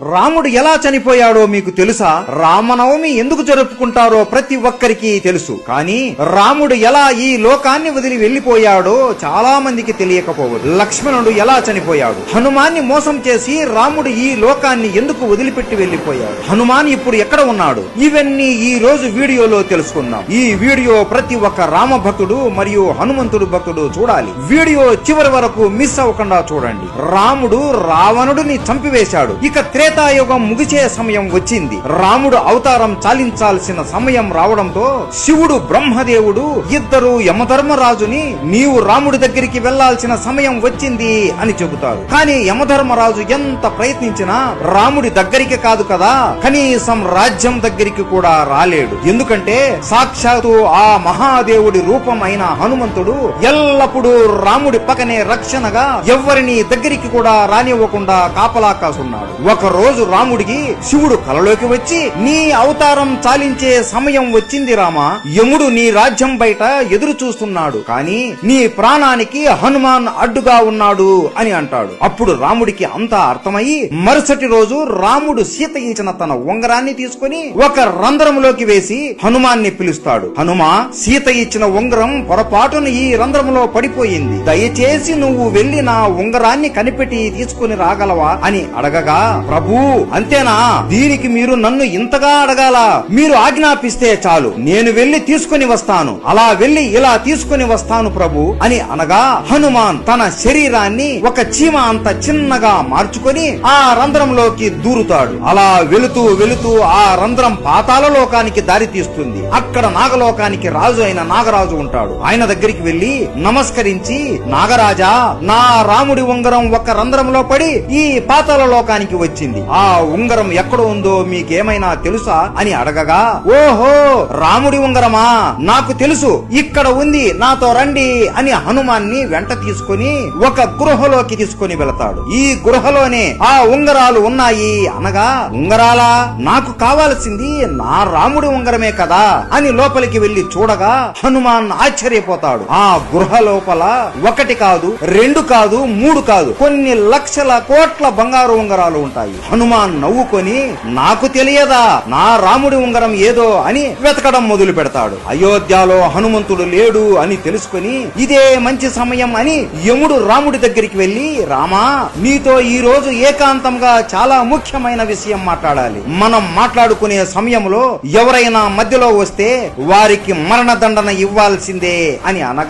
రాముడు ఎలా చనిపోయాడో మీకు తెలుసా? రామనవమి ఎందుకు జరుపుకుంటారో ప్రతి ఒక్కరికి తెలుసు. కానీ రాముడు ఎలా ఈ లోకాన్ని వదిలి వెళ్లిపోయాడో చాలా మందికి తెలియకపోవచ్చు. లక్ష్మణుడు ఎలా చనిపోయాడు? హనుమాన్ని మోసం చేసి రాముడు ఈ లోకాన్ని ఎందుకు వదిలిపెట్టి వెళ్లిపోయాడు? హనుమాన్ ఇప్పుడు ఎక్కడ ఉన్నాడు? ఇవన్నీ ఈ రోజు వీడియోలో తెలుసుకుందాం. ఈ వీడియో ప్రతి ఒక్క రామ భక్తుడు మరియు హనుమంతుడు భక్తుడు చూడాలి. వీడియో చివరి వరకు మిస్ అవ్వకుండా చూడండి. రాముడు రావణుడిని చంపివేశాడు. ఇక త్రేతాయుగం ముగిసే సమయం వచ్చింది. రాముడు అవతారం చాలించాల్సిన సమయం రావడంతో శివుడు బ్రహ్మదేవుడు ఇద్దరు యమధర్మరాజుని నీవు రాముడి దగ్గరికి వెళ్లాల్సిన సమయం వచ్చింది అని చెబుతారు. కానీ యమధర్మరాజు ఎంత ప్రయత్నించినా రాముడి దగ్గరికి కాదు కదా, కనీసం రాజ్యం దగ్గరికి కూడా రాలేడు. ఎందుకంటే సాక్షాత్తు ఆ మహాదేవుడి రూపం అయిన హనుమంతుడు ఎల్లప్పుడూ రాముడి పక్కనే రక్షణగా ఎవ్వరిని దగ్గరికి కూడా రానివ్వకుండా కాపలా కాసున్నాడు. ఒక రోజు రాముడికి శివుడు కలలోకి వచ్చి నీ అవతారం చాలించే సమయం వచ్చింది రామా, యముడు నీ రాజ్యం బయట ఎదురు చూస్తున్నాడు, కానీ నీ ప్రాణానికి హనుమాన్ అడ్డుగా ఉన్నాడు అని అంటాడు. అప్పుడు రాముడికి అంతా అర్థమయ్యి మరుసటి రోజు రాముడు సీత ఇచ్చిన తన ఉంగరాన్ని తీసుకుని ఒక రంధ్రంలోకి వేసి హనుమాన్ని పిలుస్తాడు. హనుమా, సీత ఇచ్చిన ఉంగరం పొరపాటున ఈ రంధ్రంలో పడిపోయింది, దయచేసి నువ్వు వెళ్లి నా ఉంగరాన్ని కనిపెట్టి తీసుకుని రాగలవా అని అడగగా, ప్రభు అంతేనా, దీనికి మీరు నన్ను ఇంతగా అడగాలా, మీరు ఆజ్ఞాపిస్తే చాలు, నేను వెళ్లి తీసుకుని వస్తాను, అలా వెళ్లి ఇలా తీసుకుని వస్తాను ప్రభు అని అనగా హనుమాన్ తన శరీరాన్ని ఒక చీమ అంత చిన్నగా మార్చుకొని ఆ రంధ్రంలోకి దూరుతాడు. అలా వెళుతూ వెళుతూ ఆ రంధ్రం పాతాళ లోకానికి దారి తీస్తుంది. అక్కడ నాగలోకానికి రాజు అయిన నాగరాజు ఉంటాడు. ఆయన దగ్గరికి వెళ్లి నమస్కరించి, నాగరాజా, నా రాముడి ఉంగరం ఒక రంధ్రంలో పడి ఈ పాతాళ లోకానికి వచ్చింది, ఆ ఉంగరం ఎక్కడ ఉందో మీకేమైనా తెలుసా అని అడగగా, ఓహో రాముడి ఉంగరమా, నాకు తెలుసు, ఇక్కడ ఉంది, నాతో రండి అని హనుమాన్ని వెంట తీసుకుని ఒక గృహలోకి తీసుకుని వెళతాడు. ఈ గృహలోనే ఆ ఉంగరాలు ఉన్నాయి అనగా, ఉంగరాలా, నాకు కావాల్సింది నా రాముడి ఉంగరమే కదా అని లోపలికి వెళ్లి చూడగా హనుమాన్ ఆశ్చర్యపోతాడు. ఆ గృహ లోపల ఒకటి కాదు, రెండు కాదు, మూడు కాదు, కొన్ని లక్షల కోట్ల బంగారు ఉంగరాలు ఉంటాయి. హనుమాన్ నవ్వుకొని, నాకు తెలియదా నా రాముడి ఉంగరం ఏదో అని వెతకడం మొదలు పెడతాడు. అయోధ్యలో హనుమంతుడు లేడు అని తెలుసుకుని ఇదే మంచి సమయం అని యముడు రాముడి దగ్గరికి వెళ్లి, రామా, నీతో ఈ రోజు ఏకాంతంగా చాలా ముఖ్యమైన విషయం మాట్లాడాలి. మనం మాట్లాడుకునే సమయంలో ఎవరైనా మధ్యలో వస్తే వారికి మరణదండన ఇవ్వాల్సిందే అని అనగా